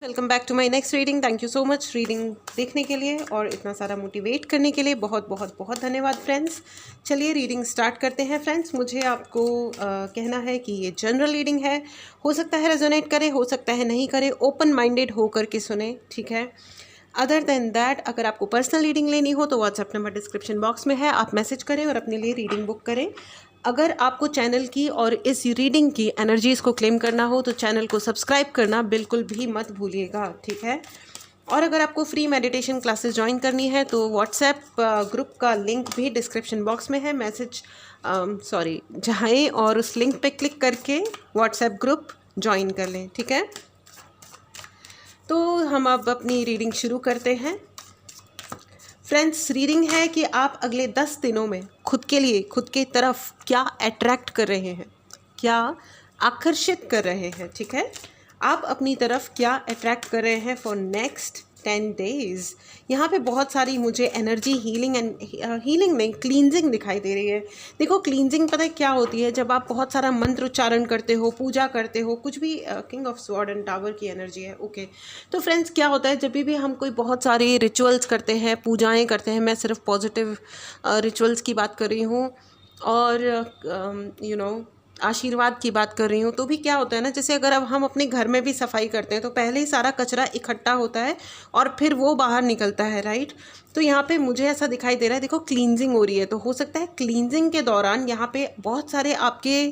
Welcome back to my next reading. Thank you so much reading देखने के लिए और इतना सारा मोटिवेट करने के लिए बहुत बहुत बहुत धन्यवाद फ्रेंड्स। चलिए रीडिंग स्टार्ट करते हैं फ्रेंड्स। मुझे आपको कहना है कि ये जनरल रीडिंग है, हो सकता है रेजोनेट करे, हो सकता है नहीं करे, ओपन माइंडेड होकर के सुने, ठीक है। अदर देन दैट अगर आपको पर्सनल रीडिंग लेनी हो तो व्हाट्सएप नंबर डिस्क्रिप्शन बॉक्स में है, आप मैसेज करें और अपने लिए रीडिंग बुक करें। अगर आपको चैनल की और इस रीडिंग की एनर्जीज़ को क्लेम करना हो तो चैनल को सब्सक्राइब करना बिल्कुल भी मत भूलिएगा, ठीक है। और अगर आपको फ्री मेडिटेशन क्लासेस ज्वाइन करनी है तो व्हाट्सएप ग्रुप का लिंक भी डिस्क्रिप्शन बॉक्स में है, मैसेज जाएं और उस लिंक पे क्लिक करके व्हाट्सएप ग्रुप ज्वाइन कर लें, ठीक है। तो हम अब अपनी रीडिंग शुरू करते हैं फ्रेंड्स। रीडिंग है कि आप अगले 10 दिनों में खुद के लिए, खुद के तरफ क्या अट्रैक्ट कर रहे हैं, क्या आकर्षित कर रहे हैं, ठीक है। आप अपनी तरफ क्या अट्रैक्ट कर रहे हैं फॉर नेक्स्ट 10 डेज़। यहाँ पे बहुत सारी मुझे एनर्जी हीलिंग में क्लींजिंग दिखाई दे रही है। देखो क्लींजिंग पता है क्या होती है, जब आप बहुत सारा मंत्र उच्चारण करते हो, पूजा करते हो, कुछ भी। King of sword and tower की एनर्जी है, ओके। तो फ्रेंड्स क्या होता है, जब भी हम कोई बहुत सारे रिचुअल्स करते हैं, पूजाएं करते हैं, मैं सिर्फ पॉजिटिव रिचुअल्स की बात कर रही हूँ और आशीर्वाद की बात कर रही हूँ, तो भी क्या होता है ना, जैसे अगर अब हम अपने घर में भी सफाई करते हैं तो पहले ही सारा कचरा इकट्ठा होता है और फिर वो बाहर निकलता है, राइट। तो यहाँ पे मुझे ऐसा दिखाई दे रहा है, देखो क्लींजिंग हो रही है, तो हो सकता है क्लींजिंग के दौरान यहाँ पे बहुत सारे आपके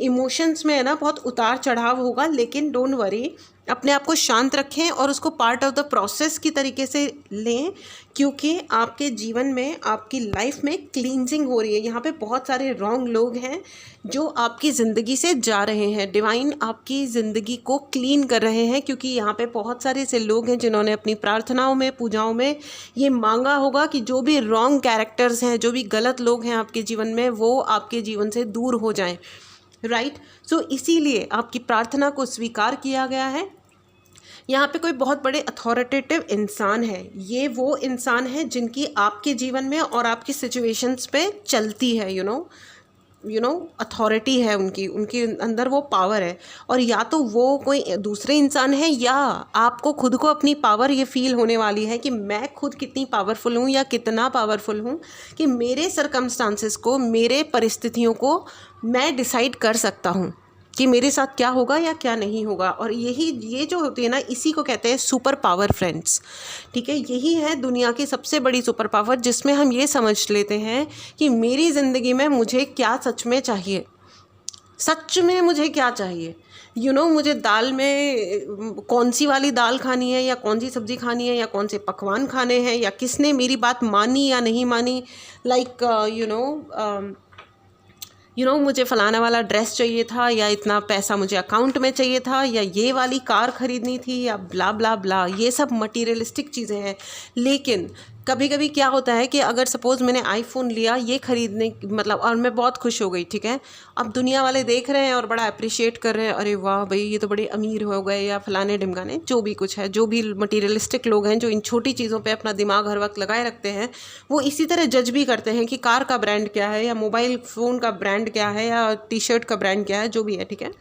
इमोशंस में है ना बहुत उतार चढ़ाव होगा, लेकिन डोंट वरी, अपने आप को शांत रखें और उसको पार्ट ऑफ द प्रोसेस की तरीके से लें, क्योंकि आपके जीवन में, आपकी लाइफ में क्लींजिंग हो रही है। यहाँ पे बहुत सारे रॉन्ग लोग हैं जो आपकी ज़िंदगी से जा रहे हैं, डिवाइन आपकी ज़िंदगी को क्लीन कर रहे हैं, क्योंकि यहाँ पे बहुत सारे ऐसे लोग हैं जिन्होंने अपनी प्रार्थनाओं में, पूजाओं में ये मांगा होगा कि जो भी रॉन्ग कैरेक्टर्स हैं, जो भी गलत लोग हैं आपके जीवन में, वो आपके जीवन से दूर हो जाएं, राइट। सो इसीलिए आपकी प्रार्थना को स्वीकार किया गया है। यहाँ पे कोई बहुत बड़े अथॉरिटेटिव इंसान है, ये वो इंसान है जिनकी आपके जीवन में और आपकी सिचुएशंस पे चलती है, अथॉरिटी है उनकी, उनके अंदर वो पावर है। और या तो वो कोई दूसरे इंसान है, या आपको खुद को अपनी पावर ये फील होने वाली है कि मैं खुद कितनी पावरफुल हूँ या कितना पावरफुल हूँ कि मेरे सरकमस्टांसेस को, मेरे परिस्थितियों को मैं डिसाइड कर सकता हूँ कि मेरे साथ क्या होगा या क्या नहीं होगा। और ये जो होती है ना, इसी को कहते हैं सुपर पावर फ्रेंड्स, ठीक है। यही है दुनिया की सबसे बड़ी सुपर पावर, जिसमें हम ये समझ लेते हैं कि मेरी ज़िंदगी में मुझे क्या सच में चाहिए, सच में मुझे क्या चाहिए। मुझे दाल में कौन सी वाली दाल खानी है, या कौन सी सब्ज़ी खानी है, या कौन से पकवान खाने हैं, या किसने मेरी बात मानी या नहीं मानी। मुझे फ़लाना वाला ड्रेस चाहिए था, या इतना पैसा मुझे अकाउंट में चाहिए था, या ये वाली कार ख़रीदनी थी, या ब्ला ब्ला ब्ला, ये सब मटीरियलिस्टिक चीज़ें हैं। लेकिन कभी कभी क्या होता है कि अगर सपोज़ मैंने आईफोन लिया, ये ख़रीदने और मैं बहुत खुश हो गई, ठीक है। अब दुनिया वाले देख रहे हैं और बड़ा अप्रिशिएट कर रहे हैं, अरे वाह भाई ये तो बड़े अमीर हो गए, या फलाने ढिमकाने, जो भी कुछ है, जो भी मटीरियलिस्टिक लोग हैं जो इन छोटी चीज़ों पे अपना दिमाग हर वक्त लगाए रखते हैं, वो इसी तरह जज भी करते हैं कि कार का ब्रांड क्या है, या मोबाइल फ़ोन का ब्रांड क्या है, या टी शर्ट का ब्रांड क्या है, जो भी है, ठीक है।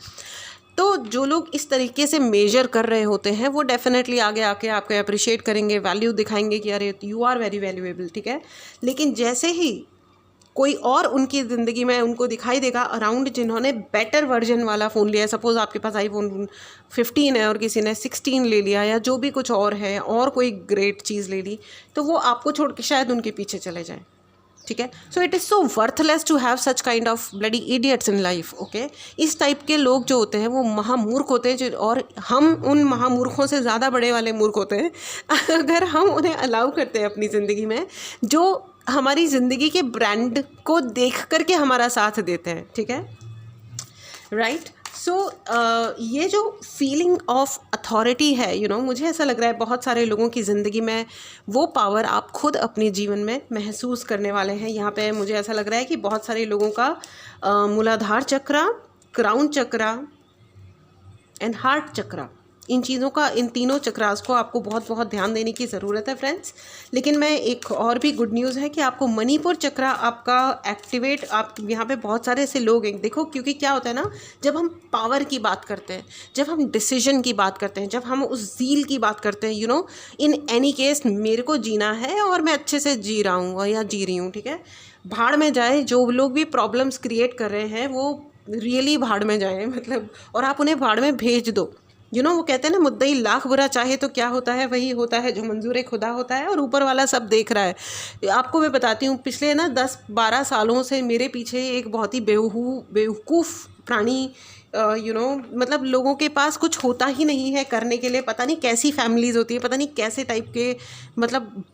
तो जो लोग इस तरीके से मेजर कर रहे होते हैं वो डेफिनेटली आगे आके आपको अप्रिशिएट करेंगे, वैल्यू दिखाएंगे कि अरे यू आर वेरी वैल्यूएबल, ठीक है। लेकिन जैसे ही कोई और उनकी ज़िंदगी में उनको दिखाई देगा अराउंड, जिन्होंने बेटर वर्जन वाला फ़ोन लिया है, सपोज़ आपके पास आईफोन 15 है और किसी ने 16 ले लिया, या जो भी कुछ और है, और कोई ग्रेट चीज़ ले ली, तो वो आपको छोड़ के शायद उनके पीछे चले जाएं, ठीक है। So it is so worthless to have such kind of bloody idiots in life, okay. इस टाइप के लोग जो होते हैं वो महामूर्ख होते हैं, और हम उन महामूर्खों से ज़्यादा बड़े वाले मूर्ख होते हैं अगर हम उन्हें अलाउ करते हैं अपनी ज़िंदगी में, जो हमारी ज़िंदगी के ब्रांड को देख करके हमारा साथ देते हैं, ठीक है, राइट। सो ये जो फीलिंग ऑफ अथॉरिटी है, मुझे ऐसा लग रहा है बहुत सारे लोगों की ज़िंदगी में वो पावर आप खुद अपने जीवन में महसूस करने वाले हैं। यहाँ पे मुझे ऐसा लग रहा है कि बहुत सारे लोगों का मूलाधार चक्र, क्राउन चक्र एंड हार्ट चक्र, इन चीज़ों का, इन तीनों चक्रास को आपको बहुत बहुत ध्यान देने की ज़रूरत है फ्रेंड्स। लेकिन मैं एक और भी गुड न्यूज़ है कि आपको मणिपुर चक्रा आपका एक्टिवेट, आप यहाँ पे बहुत सारे ऐसे लोग हैं, देखो क्योंकि क्या होता है ना, जब हम पावर की बात करते हैं, जब हम डिसीजन की बात करते हैं, जब हम उस ज़ील की बात करते हैं, you know, in any case मेरे को जीना है और मैं अच्छे से जी रहा हूँ या जी रही हूँ, ठीक है, भाड़ में जाए। जो लोग भी प्रॉब्लम्स क्रिएट कर रहे हैं वो रियली भाड़ में जाएँ, मतलब, और आप उन्हें भाड़ में भेज दो। वो कहते हैं ना, मुद्दई लाख बुरा चाहे तो क्या होता है, वही होता है जो मंजूर खुदा होता है, और ऊपर वाला सब देख रहा है। आपको मैं बताती हूँ, पिछले ना 10-12 सालों से मेरे पीछे एक बहुत ही बेवकूफ़ प्राणी, मतलब लोगों के पास कुछ होता ही नहीं है करने के लिए, पता नहीं कैसी फैमिलीज़ होती है, पता नहीं कैसे टाइप के, मतलब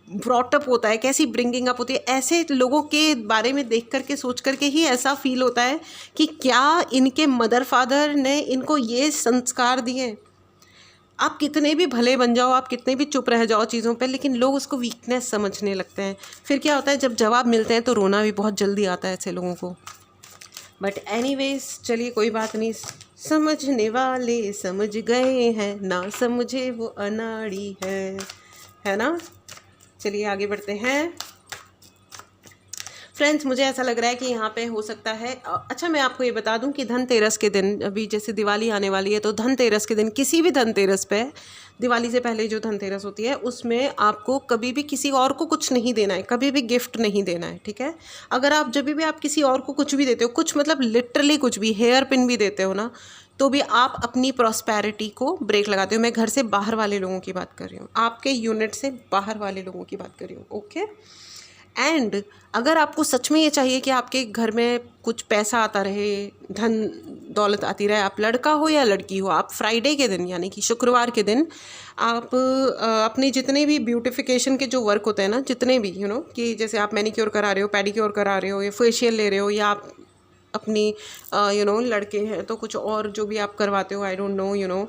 ब्रॉटअप होता है, कैसी ब्रिंगिंग अप होती है, ऐसे लोगों के बारे में देख करके सोच करके ही ऐसा फील होता है कि क्या इनके मदर फादर ने इनको ये संस्कार दिए। आप कितने भी भले बन जाओ, आप कितने भी चुप रह जाओ चीज़ों पे, लेकिन लोग उसको वीकनेस समझने लगते हैं। फिर क्या होता है, जब जवाब मिलते हैं तो रोना भी बहुत जल्दी आता है ऐसे लोगों को। बट एनीवेज, चलिए कोई बात नहीं, समझने वाले समझ गए हैं, ना समझे वो अनाड़ी है ना। चलिए आगे बढ़ते हैं फ्रेंड्स। मुझे ऐसा लग रहा है कि यहाँ पे हो सकता है, अच्छा मैं आपको ये बता दूं कि धनतेरस के दिन, अभी जैसे दिवाली आने वाली है, तो धनतेरस के दिन, किसी भी धनतेरस पे, दिवाली से पहले जो धनतेरस होती है, उसमें आपको कभी भी किसी और को कुछ नहीं देना है, कभी भी गिफ्ट नहीं देना है, ठीक है। अगर आप जब भी आप किसी और को कुछ भी देते हो, कुछ मतलब लिटरली कुछ भी, हेयर पिन भी देते हो ना, तो भी आप अपनी प्रॉस्पेरिटी को ब्रेक लगाते हो। मैं घर से बाहर वाले लोगों की बात कर रही हूँ, आपके यूनिट से बाहर वाले लोगों की बात कर रही हूँ, ओके। एंड अगर आपको सच में ये चाहिए कि आपके घर में कुछ पैसा आता रहे, धन दौलत आती रहे, आप लड़का हो या लड़की हो, आप फ्राइडे के दिन, यानी कि शुक्रवार के दिन, आप अपने जितने भी ब्यूटिफिकेशन के जो वर्क होते हैं ना, जितने भी कि जैसे आप मैनिक्योर करा रहे हो, पेडिक्योर करा रहे हो, या फेशियल ले रहे हो, या आप अपनी लड़के हैं तो कुछ और जो भी आप करवाते हो, आई डोंट नो,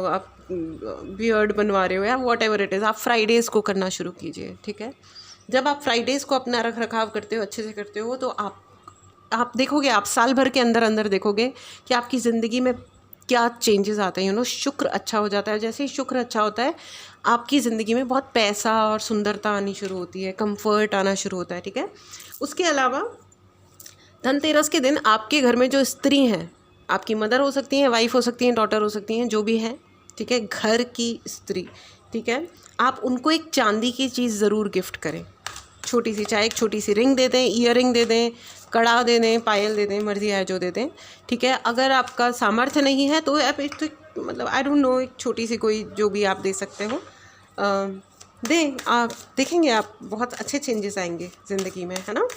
आप बियर्ड बनवा रहे हो या वॉट एवर इट इज़, आप फ्राइडेज़ को करना शुरू कीजिए, ठीक है। जब आप फ्राइडेज़ को अपना रख रखाव करते हो, अच्छे से करते हो, तो आप देखोगे, आप साल भर के अंदर अंदर देखोगे कि आपकी ज़िंदगी में क्या चेंजेस आते हैं। शुक्र अच्छा हो जाता है। जैसे ही शुक्र अच्छा होता है, आपकी ज़िंदगी में बहुत पैसा और सुंदरता आनी शुरू होती है, कंफर्ट आना शुरू होता है, ठीक है। उसके अलावा धनतेरस के दिन आपके घर में जो स्त्री हैं, आपकी मदर हो सकती हैं, वाइफ हो सकती हैं, डॉटर हो सकती हैं, जो भी है, ठीक है, घर की स्त्री, ठीक है, आप उनको एक चांदी की चीज़ ज़रूर गिफ्ट करें, छोटी सी, चाहे एक छोटी सी रिंग दे दें, ईयर रिंग दे दें, कड़ा दे दें, पायल दे दें, मर्जी है जो दे दें, ठीक है। अगर आपका सामर्थ्य नहीं है तो आप एक, तो मतलब आई डोंट नो, एक छोटी सी कोई जो भी आप दे सकते हो, दें। आप देखेंगे आप बहुत अच्छे चेंजेस आएंगे ज़िंदगी में, है ना।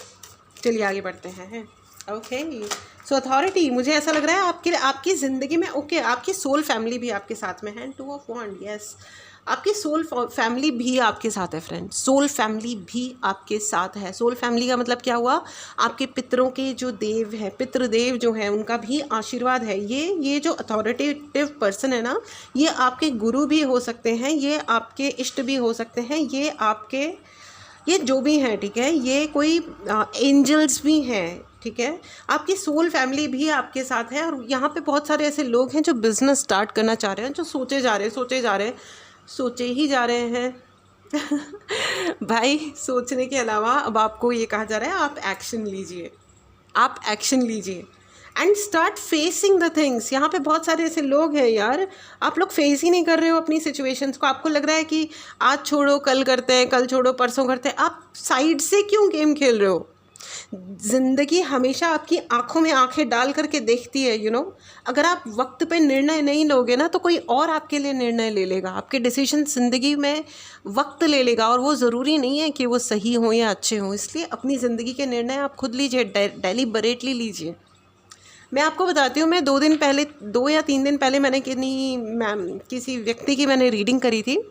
चलिए आगे बढ़ते हैं। ओके, सो अथॉरिटी, मुझे ऐसा लग रहा है आपकी ज़िंदगी में, ओके, आपकी सोल फैमिली भी आपके साथ में है। 2 ऑफ वांड, यस, आपकी सोल फैमिली भी आपके साथ है फ्रेंड्स, सोल फैमिली भी आपके साथ है। सोल फैमिली का मतलब क्या हुआ, आपके पितरों के जो देव हैं, पितृदेव जो हैं, उनका भी आशीर्वाद है। ये जो अथॉरिटेटिव पर्सन है ना, ये आपके गुरु भी हो सकते हैं, ये आपके इष्ट भी हो सकते हैं, ये जो भी हैं, ठीक है, ये कोई एंजल्स भी हैं, ठीक है। आपकी सोल फैमिली भी आपके साथ है। और यहाँ पे बहुत सारे ऐसे लोग हैं जो बिज़नेस स्टार्ट करना चाह रहे हैं, जो सोचे ही जा रहे हैं भाई। सोचने के अलावा अब आपको ये कहा जा रहा है, आप एक्शन लीजिए and start facing the things. यहाँ पे बहुत सारे ऐसे लोग हैं यार, आप लोग फेस ही नहीं कर रहे हो अपनी सिचुएशंस को। आपको लग रहा है कि आज छोड़ो कल करते हैं, कल छोड़ो परसों करते हैं। आप साइड से क्यों गेम खेल रहे हो? ज़िंदगी हमेशा आपकी आंखों में आंखें डाल करके देखती है, अगर आप वक्त पे निर्णय नहीं लोगे ना, तो कोई और आपके लिए निर्णय ले लेगा। आपके डिसीजन ज़िंदगी में वक्त ले लेगा, और वो ज़रूरी नहीं है कि वो सही हो या अच्छे हों। इसलिए अपनी ज़िंदगी के निर्णय आप खुद लीजिए, डेलिबरेटली लीजिए। मैं आपको बताती हूँ, मैं 2 या 3 दिन पहले मैंने किसी व्यक्ति की मैंने रीडिंग करी थी।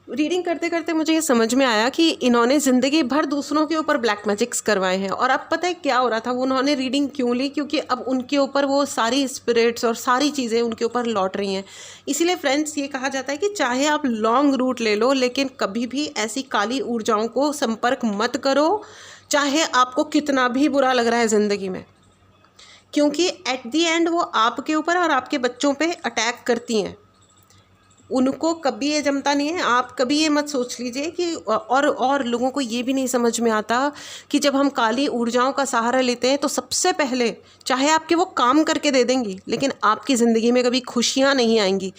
रीडिंग करते करते मुझे ये समझ में आया कि इन्होंने ज़िंदगी भर दूसरों के ऊपर ब्लैक मैजिक्स करवाए हैं। और अब पता है क्या हो रहा था, वो उन्होंने रीडिंग क्यों ली, क्योंकि अब उनके ऊपर वो सारी स्पिरिट्स और सारी चीज़ें उनके ऊपर लौट रही हैं। इसीलिए फ्रेंड्स, ये कहा जाता है कि चाहे आप लॉन्ग रूट ले लो, लेकिन कभी भी ऐसी काली ऊर्जाओं को संपर्क मत करो, चाहे आपको कितना भी बुरा लग रहा है ज़िंदगी में। क्योंकि एट द एंड वो आपके ऊपर और आपके बच्चों पे अटैक करती हैं। उनको कभी ये जमता नहीं है। आप कभी ये मत सोच लीजिए कि और लोगों को ये भी नहीं समझ में आता कि जब हम काली ऊर्जाओं का सहारा लेते हैं तो सबसे पहले चाहे आपके वो काम करके दे देंगी, लेकिन आपकी ज़िंदगी में कभी खुशियाँ नहीं आएंगी,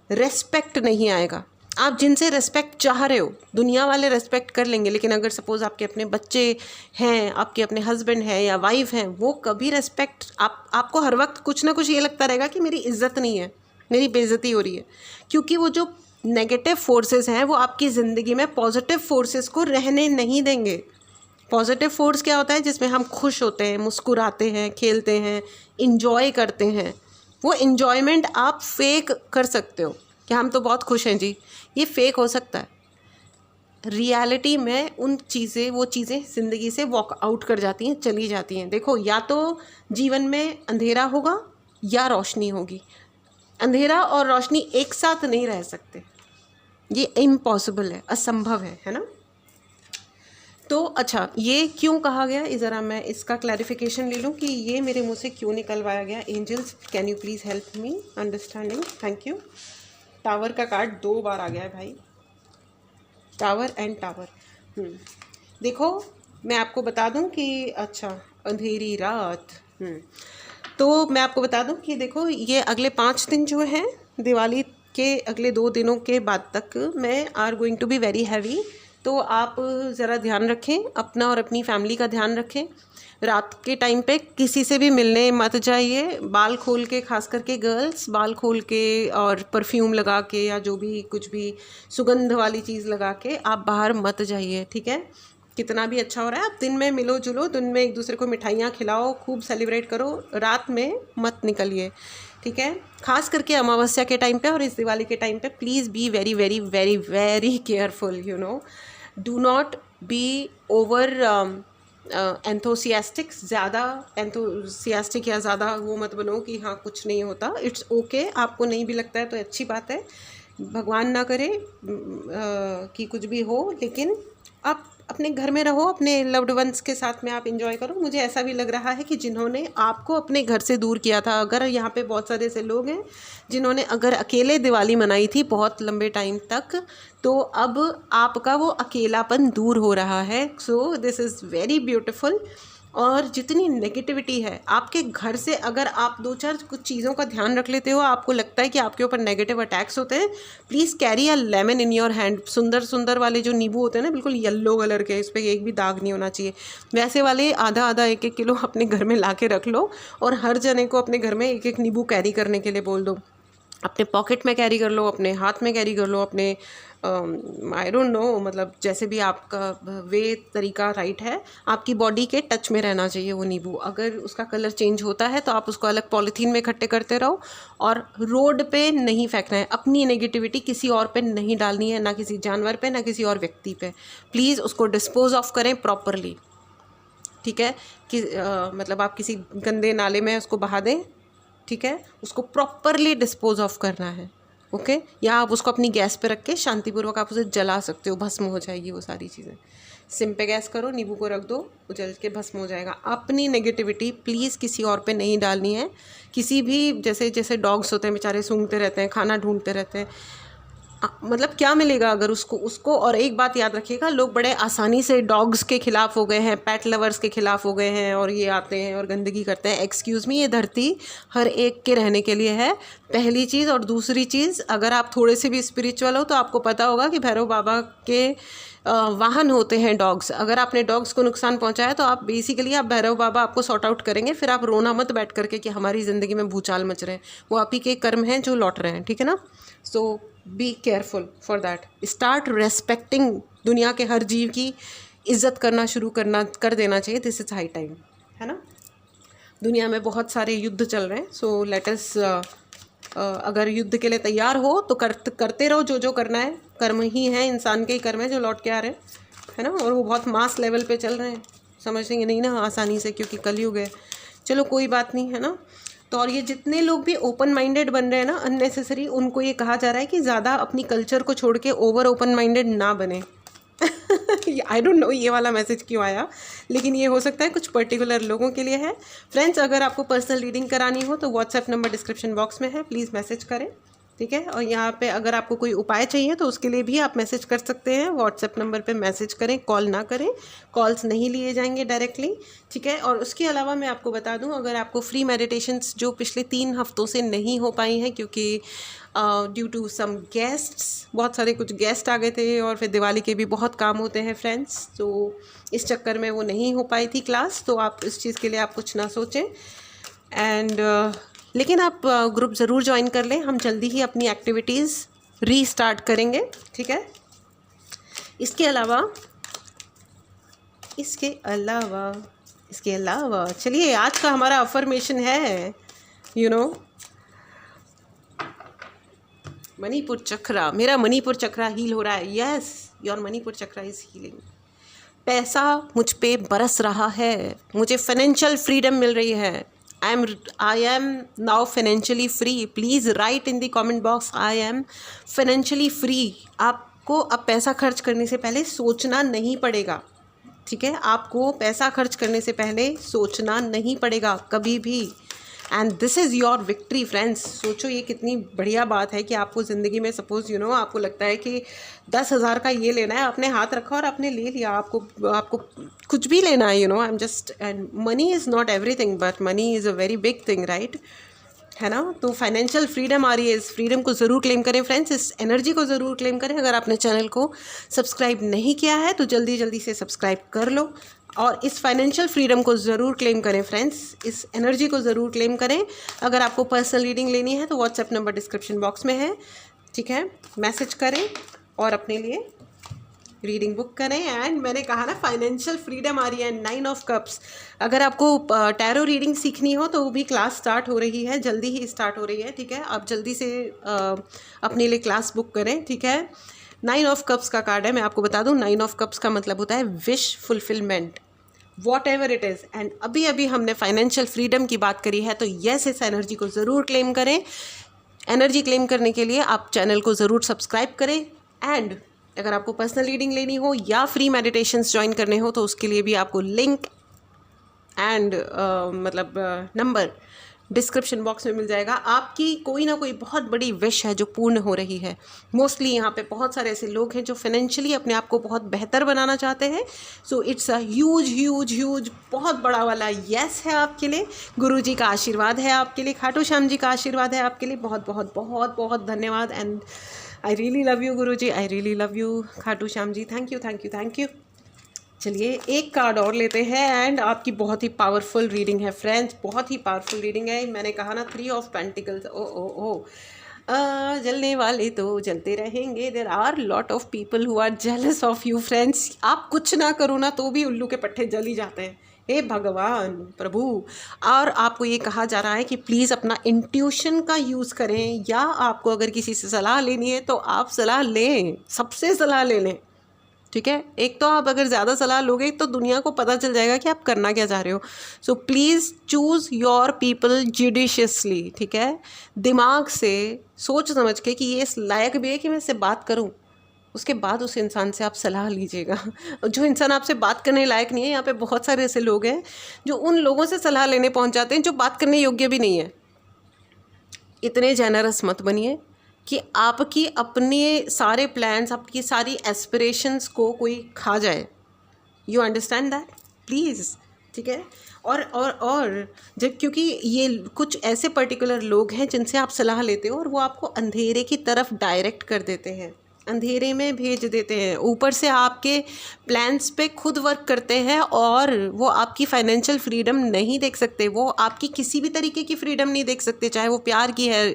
रेस्पेक्ट नहीं आएगा। आप जिनसे रेस्पेक्ट चाह रहे हो, दुनिया वाले रेस्पेक्ट कर लेंगे, लेकिन अगर सपोज़ आपके अपने बच्चे हैं, आपके अपने हस्बैंड हैं या वाइफ हैं, वो कभी रेस्पेक्ट आपको हर वक्त कुछ ना कुछ ये लगता रहेगा कि मेरी इज्जत नहीं है, मेरी बेइज्जती हो रही है। क्योंकि वो जो नेगेटिव फोर्सेस हैं वो आपकी ज़िंदगी में पॉजिटिव फोर्सेस को रहने नहीं देंगे। पॉजिटिव फोर्स क्या होता है? जिसमें हम खुश होते हैं, मुस्कुराते हैं, खेलते हैं, इंजॉय करते हैं। वो इन्जॉयमेंट आप फेक कर सकते हो कि हम तो बहुत खुश हैं जी, ये फेक हो सकता है। रियलिटी में वो चीज़ें ज़िंदगी से वॉक आउट कर जाती हैं, चली जाती हैं। देखो, या तो जीवन में अंधेरा होगा या रोशनी होगी। अंधेरा और रोशनी एक साथ नहीं रह सकते, ये इम्पॉसिबल है, असंभव है ना। तो अच्छा, ये क्यों कहा गया, ज़रा मैं इसका क्लैरिफिकेशन ले लूँ कि ये मेरे मुंह से क्यों निकलवाया गया। Angels, can you please help me understanding, thank you. Tower का कार्ड 2 बार आ गया है भाई, टावर एंड टावर। देखो, मैं आपको बता दूं कि अच्छा, अंधेरी रात। तो मैं आपको बता दूं कि देखो, ये अगले 5 दिन जो हैं, दिवाली के अगले 2 दिनों के बाद तक मैं are going to be very heavy. तो आप ज़रा ध्यान रखें, अपना और अपनी फैमिली का ध्यान रखें। रात के टाइम पे किसी से भी मिलने मत जाइए। बाल खोल के, खास करके गर्ल्स, बाल खोल के और परफ्यूम लगा के या जो भी कुछ भी सुगंध वाली चीज़ लगा के आप बाहर मत जाइए, ठीक है। कितना भी अच्छा हो रहा है, आप दिन में मिलो जुलो, दिन में एक दूसरे को मिठाइयाँ खिलाओ, खूब सेलिब्रेट करो, रात में मत निकलिए, ठीक है। खास करके अमावस्या के टाइम पे और इस दिवाली के टाइम पे please be very very very very careful, you know. Do not be over enthusiastic, ज़्यादा एंथोसियास्टिक या ज़्यादा वो मत बनो कि हाँ कुछ नहीं होता। इट्स ओके, आपको नहीं भी लगता है तो अच्छी बात है, भगवान ना करे कि कुछ भी हो, लेकिन आप अपने घर में रहो, अपने लव्ड वंस के साथ में आप एंजॉय करो। मुझे ऐसा भी लग रहा है कि जिन्होंने आपको अपने घर से दूर किया था, अगर यहाँ पे बहुत सारे ऐसे लोग हैं जिन्होंने अगर अकेले दिवाली मनाई थी बहुत लंबे टाइम तक, तो अब आपका वो अकेलापन दूर हो रहा है। So this is very beautiful. और जितनी नेगेटिविटी है आपके घर से, अगर आप 2-4 कुछ चीज़ों का ध्यान रख लेते हो, आपको लगता है कि आपके ऊपर नेगेटिव अटैक्स होते हैं, please carry a lemon in your hand. सुंदर सुंदर वाले जो नींबू होते हैं ना, बिल्कुल येलो कलर के, इस पर एक भी दाग नहीं होना चाहिए, वैसे वाले आधा आधा 1-1 किलो अपने घर में ला के रख लो और हर जने को अपने घर में 1-1 नींबू कैरी करने के लिए बोल दो। अपने पॉकेट में कैरी कर लो, अपने हाथ में कैरी कर लो, अपने आई डोंट नो, मतलब जैसे भी आपका वे तरीका राइट है, आपकी बॉडी के टच में रहना चाहिए वो नींबू। अगर उसका कलर चेंज होता है तो आप उसको अलग पॉलीथीन में इकट्ठे करते रहो और रोड पे नहीं फेंकना है। अपनी नेगेटिविटी किसी और पे नहीं डालनी है, ना किसी जानवर पे, ना किसी और व्यक्ति पे। प्लीज़ उसको डिस्पोज ऑफ करें प्रॉपरली, ठीक है। कि मतलब आप किसी गंदे नाले में उसको बहा दें, ठीक है, उसको प्रॉपरली डिस्पोज ऑफ करना है, ओके। या आप उसको अपनी गैस पे रख के शांतिपूर्वक आप उसे जला सकते हो, भस्म हो जाएगी वो सारी चीज़ें। सिम पे गैस करो, नींबू को रख दो, वो जल के भस्म हो जाएगा। अपनी नेगेटिविटी प्लीज़ किसी और पे नहीं डालनी है। किसी भी, जैसे डॉग्स होते हैं बेचारे, सूंघते रहते हैं, खाना ढूंढते रहते हैं, मतलब क्या मिलेगा अगर उसको। और एक बात याद रखिएगा, लोग बड़े आसानी से डॉग्स के ख़िलाफ़ हो गए हैं, पेट लवर्स के ख़िलाफ़ हो गए हैं, और ये आते हैं और गंदगी करते हैं। एक्सक्यूज़ मी, ये धरती हर एक के रहने के लिए है, पहली चीज़। और दूसरी चीज़, अगर आप थोड़े से भी स्पिरिचुअल हो तो आपको पता होगा कि भैरव बाबा के वाहन होते हैं डॉग्स। अगर आपने डॉग्स को नुकसान पहुंचाया तो आप बेसिकली, आप भैरव बाबा आपको सॉर्ट आउट करेंगे। फिर आप रोना मत बैठ करके कि हमारी ज़िंदगी में भूचाल मच रहे हैं, वो आप ही के कर्म हैं जो लौट रहे हैं, ठीक है ना। So be careful for that. Start respecting, दुनिया के हर जीव की इज्जत करना शुरू कर देना चाहिए। दिस इज़ हाई टाइम, है ना। दुनिया में बहुत सारे युद्ध चल रहे हैं, सो लेट अस, अगर युद्ध के लिए तैयार हो तो करते रहो जो करना है। कर्म ही है, इंसान के ही कर्म है जो लौट के आ रहे हैं, है ना। और वो बहुत मास लेवल पे चल रहे हैं, समझेंगे नहीं ना आसानी से, क्योंकि कलयुग है। चलो कोई बात नहीं, है ना। तो और ये जितने लोग भी ओपन माइंडेड बन रहे हैं ना अननेसेसरी, उनको ये कहा जा रहा है कि ज़्यादा अपनी कल्चर को छोड़ के ओवर ओपन माइंडेड ना बने। आई डोंट नो ये वाला मैसेज क्यों आया, लेकिन ये हो सकता है कुछ पर्टिकुलर लोगों के लिए है। फ्रेंड्स, अगर आपको पर्सनल रीडिंग करानी हो तो व्हाट्सएप नंबर डिस्क्रिप्शन बॉक्स में है, प्लीज़ मैसेज करें, ठीक है। और यहाँ पे अगर आपको कोई उपाय चाहिए तो उसके लिए भी आप मैसेज कर सकते हैं। व्हाट्सएप नंबर पे मैसेज करें, कॉल ना करें, कॉल्स नहीं लिए जाएंगे डायरेक्टली, ठीक है। और उसके अलावा मैं आपको बता दूं, अगर आपको फ्री मेडिटेशंस जो पिछले 3 हफ्तों से नहीं हो पाई हैं क्योंकि ड्यू टू सम गेस्ट्स, बहुत सारे कुछ गेस्ट आ गए थे और फिर दिवाली के भी बहुत काम होते हैं फ्रेंड्स, तो इस चक्कर में वो नहीं हो पाई थी क्लास, तो आप इस चीज़ के लिए आप कुछ ना सोचें। एंड लेकिन आप ग्रुप ज़रूर ज्वाइन कर लें, हम जल्दी ही अपनी एक्टिविटीज़ रीस्टार्ट करेंगे, ठीक है। इसके अलावा चलिए, आज का हमारा अफर्मेशन है मणिपुर चक्रा। मेरा मणिपुर चक्रा हील हो रहा है। Yes, your Manipur chakra is healing. पैसा मुझ पे बरस रहा है, मुझे फाइनेंशियल फ्रीडम मिल रही है। I am now financially free. Please write in the comment box, I am financially free. आपको अब पैसा खर्च करने से पहले सोचना नहीं पड़ेगा, ठीक है। आपको पैसा खर्च करने से पहले सोचना नहीं पड़ेगा कभी भी। And this is your victory friends. सोचो ये कितनी बढ़िया बात है कि आपको ज़िंदगी में सपोज़ आपको लगता है कि 10,000 का ये लेना है, आपने हाथ रखा और आपने ले लिया। आपको कुछ भी लेना है, I am just, and money is not everything but money is a very big thing, right, है ना। तो फाइनेंशियल फ्रीडम आ रही है, इस फ्रीडम को ज़रूर क्लेम करें फ्रेंड्स, इस एनर्जी को ज़रूर क्लेम करें। अगर आपने चैनल को सब्सक्राइब नहीं किया है तो जल्दी जल्दी से सब्सक्राइब कर लो और इस फाइनेंशियल फ्रीडम को ज़रूर क्लेम करें फ्रेंड्स, इस एनर्जी को ज़रूर क्लेम करें। अगर आपको पर्सनल रीडिंग लेनी है तो व्हाट्सएप नंबर डिस्क्रिप्शन बॉक्स में है, ठीक है। मैसेज करें और अपने लिए रीडिंग बुक करें। एंड मैंने कहा ना, फाइनेंशियल फ्रीडम आ रही है। 9 ऑफ कप्स, अगर आपको टैरो रीडिंग सीखनी हो तो वो भी क्लास स्टार्ट हो रही है, जल्दी ही स्टार्ट हो रही है, ठीक है। आप जल्दी से अपने लिए क्लास बुक करें, ठीक है। 9 ऑफ कप्स का कार्ड है, मैं आपको बता दूं, 9 ऑफ कप्स का मतलब होता है wish fulfilment, what ever it is. And अभी हमने फाइनेंशियल फ्रीडम की बात करी है, तो यस, इस एनर्जी को ज़रूर क्लेम करें। एनर्जी क्लेम करने के लिए आप चैनल को ज़रूर सब्सक्राइब करें। एंड अगर आपको पर्सनल रीडिंग लेनी हो या फ्री मेडिटेशंस ज्वाइन करने हो तो उसके लिए भी आपको link and number description box में मिल जाएगा। आपकी कोई ना कोई बहुत बड़ी विश है जो पूर्ण हो रही है। मोस्टली यहाँ पे बहुत सारे ऐसे लोग हैं जो फाइनेंशियली अपने आप को बहुत बेहतर बनाना चाहते हैं। सो इट्स अ ह्यूज बहुत बड़ा वाला यस है आपके लिए। गुरुजी का आशीर्वाद है आपके लिए, खाटू श्याम जी का आशीर्वाद है आपके लिए। बहुत धन्यवाद। And I really love you Guruji, I really love you Khatu Shyam ji. Thank you. चलिए एक कार्ड और लेते हैं। एंड आपकी बहुत ही पावरफुल रीडिंग है फ्रेंड्स, बहुत ही पावरफुल रीडिंग है। मैंने कहा ना, 3 ऑफ पेंटिकल्स। जलने वाले तो जलते रहेंगे। There are lot of people who are jealous of you friends. आप कुछ ना करो ना तो भी उल्लू के पट्टे जल ही जाते हैं। हे भगवान प्रभु। और आपको ये कहा जा रहा है कि प्लीज़ अपना इंट्यूशन का यूज़ करें, या आपको अगर किसी से सलाह लेनी है तो आप सलाह लें, सबसे सलाह ले लें, ठीक है। एक तो आप अगर ज़्यादा सलाह लोगे तो दुनिया को पता चल जाएगा कि आप करना क्या चाह रहे हो। So please choose your people judiciously, ठीक है। दिमाग से सोच समझ के कि ये इस लायक भी है कि मैं इससे बात करूं, उसके बाद उस इंसान से आप सलाह लीजिएगा। जो इंसान आपसे बात करने लायक नहीं है, यहाँ पे बहुत सारे ऐसे लोग हैं जो उन लोगों से सलाह लेने पहुँच जाते हैं जो बात करने योग्य भी नहीं है। इतने जेनरस मत बनिए कि आपकी अपने सारे प्लान्स, आपकी सारी एस्पिरेशंस को कोई खा जाए। यू अंडरस्टैंड दैट प्लीज़, ठीक है। और जब, क्योंकि ये कुछ ऐसे पर्टिकुलर लोग हैं जिनसे आप सलाह लेते हो और वो आपको अंधेरे की तरफ डायरेक्ट कर देते हैं, अंधेरे में भेज देते हैं। ऊपर से आपके प्लान्स पे खुद वर्क करते हैं और वो आपकी फाइनेंशियल फ्रीडम नहीं देख सकते, वो आपकी किसी भी तरीके की फ्रीडम नहीं देख सकते, चाहे वो प्यार की है,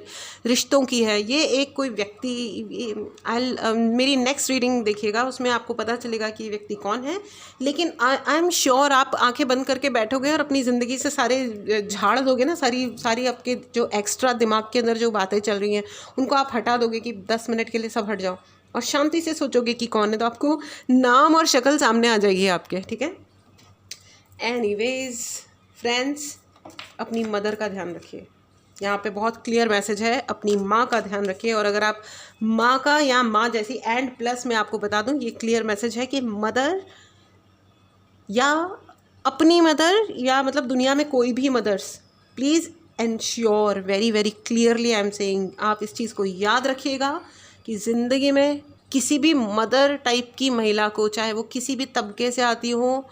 रिश्तों की है। ये एक कोई व्यक्ति, मेरी नेक्स्ट रीडिंग देखिएगा, उसमें आपको पता चलेगा कि ये व्यक्ति कौन है। लेकिन आई एम श्योर आप आंखें बंद करके बैठोगे और अपनी ज़िंदगी से सारे झाड़ दोगे ना, सारी आपके जो एक्स्ट्रा दिमाग के अंदर जो बातें चल रही हैं उनको आप हटा दोगे कि 10 मिनट के लिए सब हट जाओ, और शांति से सोचोगे कि कौन है, तो आपको नाम और शक्ल सामने आ जाएगी आपके, ठीक है। एनीवेज फ्रेंड्स, अपनी मदर का ध्यान रखिए, यहाँ पे बहुत क्लियर मैसेज है, अपनी माँ का ध्यान रखिए। और अगर आप माँ का या माँ जैसी एंड प्लस मैं आपको बता दूँ, ये क्लियर मैसेज है कि मदर या अपनी मदर या मतलब दुनिया में कोई भी mothers, please ensure, very very clearly I am saying, आप इस चीज़ को याद रखिएगा कि ज़िंदगी में किसी भी मदर टाइप की महिला को, चाहे वो किसी भी तबके से आती हो,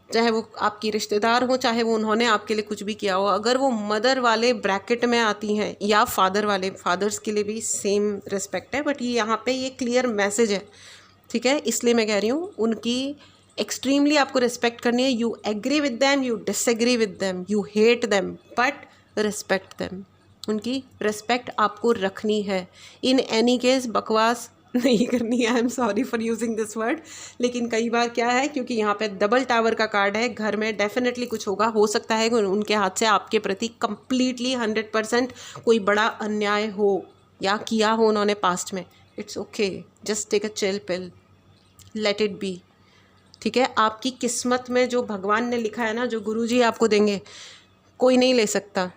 चाहे वो आपकी रिश्तेदार हो, चाहे वो उन्होंने आपके लिए कुछ भी किया हो, अगर वो मदर वाले ब्रैकेट में आती हैं या फादर वाले, फादर्स के लिए भी सेम रिस्पेक्ट है, बट ये यहाँ पे ये क्लियर मैसेज है, ठीक है। इसलिए मैं कह रही हूँ उनकी एक्सट्रीमली आपको रिस्पेक्ट करनी है। You agree with them, you disagree with them, you hate them, but respect them. उनकी रिस्पेक्ट आपको रखनी है। इन एनी केस बकवास नहीं करनी है, I am sorry for using this word, लेकिन कई बार क्या है, क्योंकि यहाँ पे डबल टावर का कार्ड है, घर में डेफिनेटली कुछ होगा, हो सकता है कि उनके हाथ से आपके प्रति कम्प्लीटली 100% कोई बड़ा अन्याय हो या किया हो उन्होंने पास्ट में। It's okay, just take a chill pill, let it be, ठीक है। आपकी किस्मत में जो भगवान ने लिखा है ना, जो गुरुजी आपको देंगे, कोई नहीं ले सकता।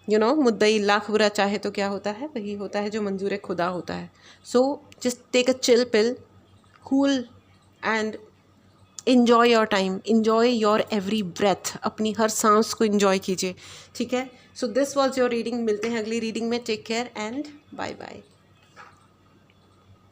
मुद्दई लाख बुरा चाहे तो क्या होता है, वही होता है जो मंजूर खुदा होता है। So just take a chill pill, cool and enjoy your time, enjoy your every breath, अपनी हर सांस को इन्जॉय कीजिए, ठीक है। So this was your reading. मिलते हैं अगली रीडिंग में। Take care and bye bye.